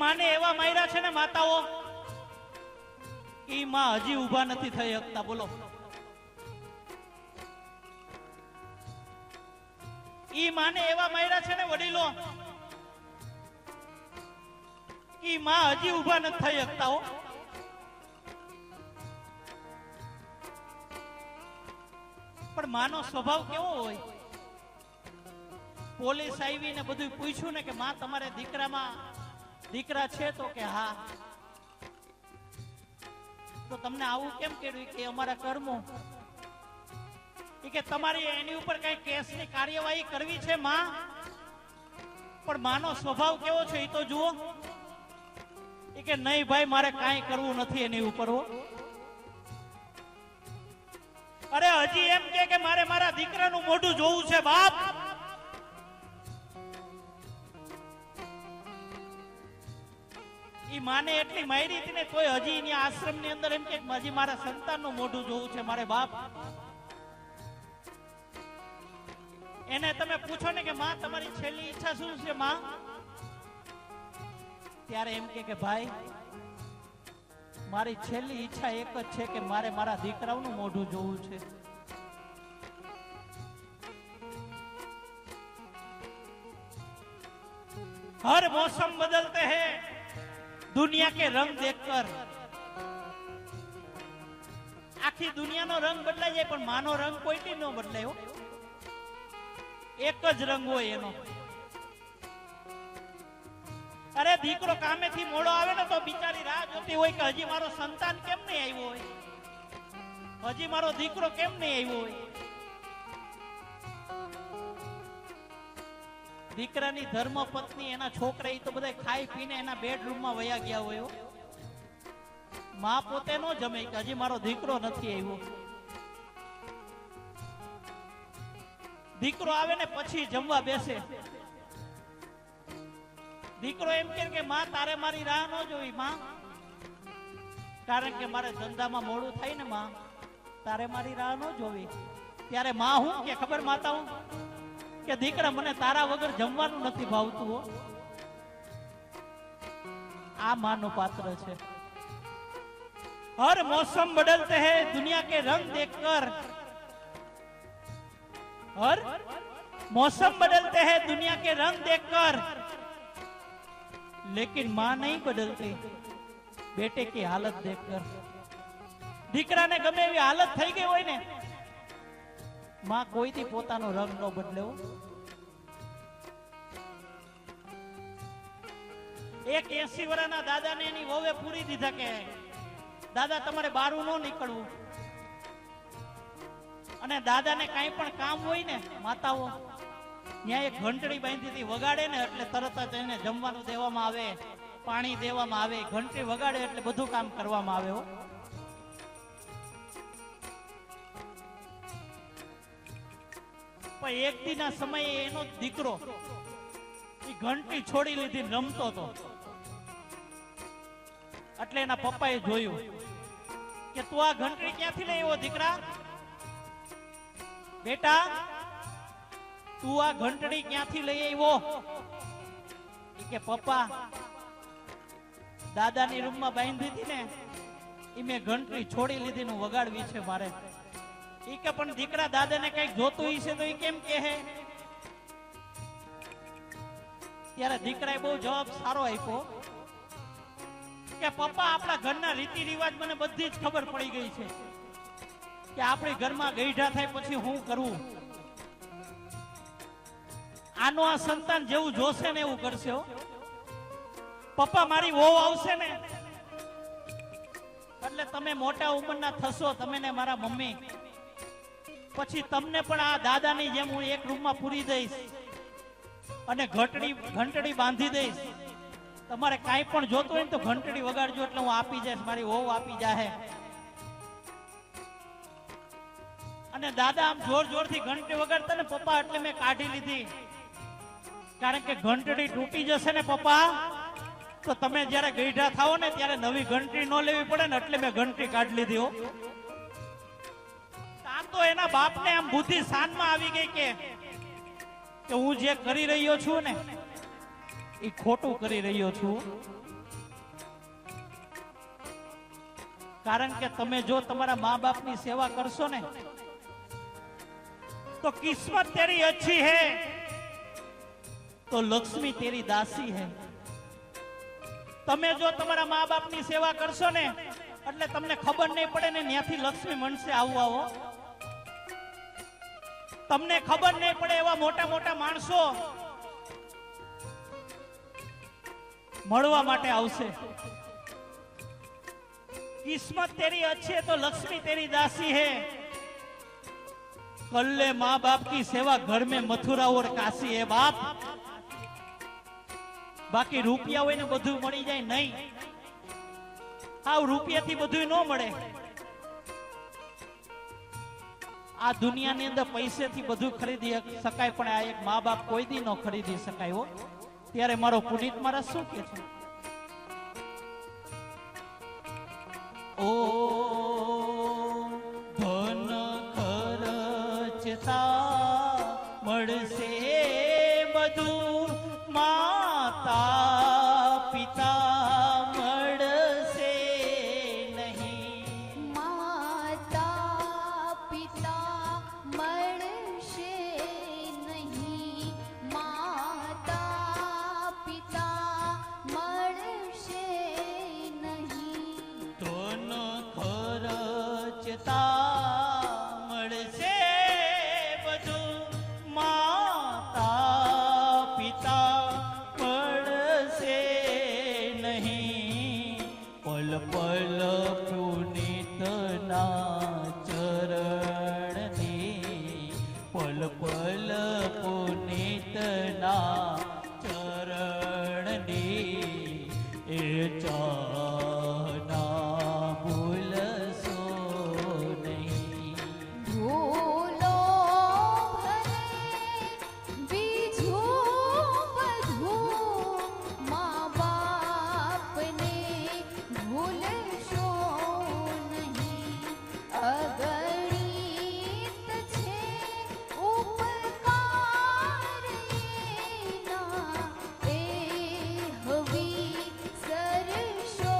માને એવા માર્યા છે ને માતાઓ, ઈ માં હજી ઊભા નથી થઈ શકતા. બોલો, ઈ માને એવા માર્યા છે ને વડીલો, ઈ માં હજી ઊભા નથી થઈ શકતા. હો, પણ માનો સ્વભાવ કેવો હોય? પોલીસ આવી ને બધું પૂછ્યું ને કે માં તમારે દીકરા છે? તો કે હા. તો તમને આવું કેમ કર્યું? કે અમારા કર્મો. કે તમારી એની ઉપર કઈ કેસની કાર્યવાહી કરવી છે માં? પણ માનો સ્વભાવ કેવો છે એ તો જુઓ. કે નહીં ભાઈ, મારે કાંઈ કરવું નથી એની ઉપર. હો, અરે હજી એમ કે મારે મારા દીકરાનું મોઢું જોવું છે બાપ. ઈ માને એટલી મારી હતી ને તોય હજી એની આશ્રમ ની અંદર એમ કે હજી મારા સંતાનનું મોઢું જોવું છે મારે બાપ. એને તમે પૂછો ને કે માં તમારી છેલ્લી ઈચ્છા શું છે માં? ત્યારે એમ કે ભાઈ મારી છેલ્લી ઈચ્છા એક જ છે કે મારે મારા દીકરાઓનું મોઢું જોવું છે. हर मौसम बदलते हैं दुनिया के रंग देखकर. आखी दुनिया नो रंग बदलाय जाए पण मानो रंग कोई दी नो बदलायो. एक ज रंग होय एनो. अरे दीकरो कामे थी मोड़ो आवे ने तो बिचारी राह जोती होय के हजी मारो संतान केम नहीं आव्यो होय, हजी मारो दीकरो केम नहीं आव्यो होय. દીકરાની ધર્મ પત્ની એના છોકરા ઈ તો બધા ખાઈ પીને એના બેડરૂમ માં વયા ગયા હોય. માં પોતે નો જમે કે હજી મારો દીકરો નથી આવ્યો. દીકરો આવે ને પછી જમવા બેસે. દીકરો એમ કે માં તારે મારી રાહ ન જોવી માં, કારણ કે મારે ધંધામાં મોડું થાય ને માં, તારે મારી રાહ ન જોવી. ત્યારે માં હું કે ખબર માતાઓ કે દીકરા મને તારા વગર જમવાનું નથી ભાવતું. હો, આ માનું પાત્ર છે. हर मौसम बदलते हैं दुनिया के रंग देखकर. हर मौसम बदलते हैं दुनिया के रंग देखकर, लेकिन मां नहीं बदलती बेटे की हालत देखकर. દીકરા ને ગમે એવી હાલત થઈ ગઈ હોય ને, માં કોઈથી પોતાનો રંગ ન બદલ્યો. એક 80 વર્ષના દાદાને એની વહુએ પૂરી દીધા કે દાદા તમારે બારું ન નીકળવું. અને દાદાને કાંઈ પણ કામ હોય ને માતાઓ ત્યાં એક ઘંટડી બાંધી હતી, વગાડે ને એટલે તરત જ એને જમવાનું દેવામાં આવે, પાણી દેવામાં આવે. ઘંટડી વગાડે એટલે બધું કામ કરવામાં આવે. હો, પણ એક દીના સમયે એનો દીકરો એ ઘંટી છોડી લીધી રમતો હતો. એટલે એના પપ્પાએ જોયું કે તું આ ઘંટડી ક્યાંથી લઈ આવ્યો દીકરા? બેટા તું આ ઘંટડી ક્યાંથી લઈ આવ્યો? કે પપ્પા દાદાની રૂમમાં બાંધી હતી ને એ મેં ઘંટડી છોડી લીધી નું વગાડવી છે મારે. કે પણ દીકરા દાદાને કઈક જોતું હશે તો એ કેમ કહે? ત્યારે દીકરાએ બહુ જવાબ સારો આપ્યો કે પપ્પા આપણા ઘરના રીતિ રિવાજ મને બધી જ ખબર પડી ગઈ છે કે આપણે ઘરમાં ગઈઢા થાય પછી હું કરવું. આનો આ સંતાન જેવું જોશે ને એવું કરશે. પપ્પા મારી વહુ આવશે ને એટલે તમે મોટા ઉંમરના થશો, તમે ને મારા મમ્મી, પછી તમને પણ આ દાદાની જેમ હું એક રૂમમાં પૂરી દઈશ અને ઘંટડી બાંધી દઈશ. તમારે કાંઈ પણ જોતું હોય ને તો ઘંટડી વગાડજો એટલે હું આપી જઈશ, મારી વહુ આપી જાહે. અને દાદા આમ જોર જોરથી ઘંટડી વગાડતા ને પપ્પા એટલે મેં કાઢી લીધી, કારણ કે ઘંટડી તૂટી જશે ને પપ્પા તો તમે જયારે ગઈઢા થાઓ ને ત્યારે નવી ઘંટડી ન લેવી પડે ને એટલે મેં ઘંટડી કાઢી લીધી. હો, તો એના બાપને આમ બુદ્ધિ શાનમાં આવી ગઈ કે હું જે કરી રહ્યો છું ને એ ખોટું કરી રહ્યો છું. કારણ કે તમે જો તમારા મા બાપની સેવા કરશો ને તો કિસ્મત તેરી અચ્છી હે તો લક્ષ્મી તેરી દાસી હે. તમે જો તમારા મા બાપની સેવા કરશો ને એટલે તમને ખબર નહીં પડે ને ત્યાંથી લક્ષ્મી મળશે. આવું આવો તમને ખબર નહીં પડે એવા મોટા મોટા માણસો મળવા માટે આવશે. કિસ્મત तेरी अच्छी है तो लक्ष्मी तेरी दासी है. कर ले माँ बाप की सेवा घर में मथुरा और काशी है बाप. बाकी રૂપિયા હોય ને બધું મળી જાય નહીં. આવ રૂપિયાથી બધું ન મળે. આ દુનિયાની અંદર પૈસેથી બધું ખરીદી શકાય પણ આ એક મા બાપ કોઈ દી ન ખરીદી શકાય હો. ત્યારે મારો પુનિત મહારાજ શું કે છે? ઓ ધન ખર્ચતા મળશે બધું માતા પિતા મળશે નહીં. માતા પિતા મળશે નહીં. માતા પિતા મળશે નહીં. ધન ખર્ચતા મળશે બધું માતા પિતા મળશે નહીં. પલ પલ પુનિતના ચરણની પલ પલ પુનિતના ચરણની એ ચાના ભૂલશો નહીં. ભૂલો ભલે બીજું બધું મા બાપને ભૂલશો નહીં. અગણિત છે ઉપકાર એના એ હવી સરશો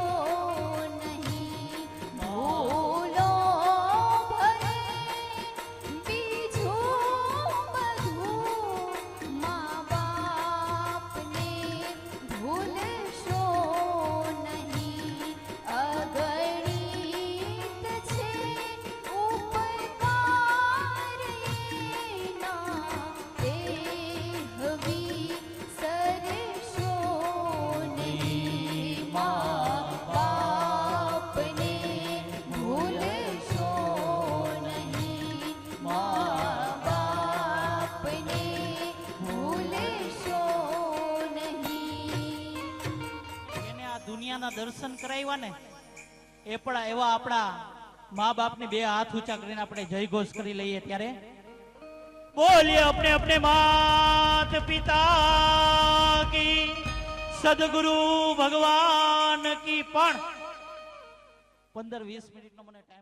નહીં. ભૂલો ભલે બીજું બધું મા બાપને ભૂલશો નહીં. અગણિત છે ઉપકાર એના એ હવી સરશો નહીં. મા બાપને ભૂલશો નહીં. મા બાપને ભૂલશો નહીં. એને આ દુનિયાના દર્શન કરાવ્યા ને એ પણ એવા આપણા મા બાપને બે હાથ ઊંચા કરીને આપણે જય ઘોષ કરી લઈએ. ત્યારે બોલીએ अपने अपने मात पिता की સદગુરુ ભગવાન કી. પણ 15-20 મિનિટનો મને ટાઈમ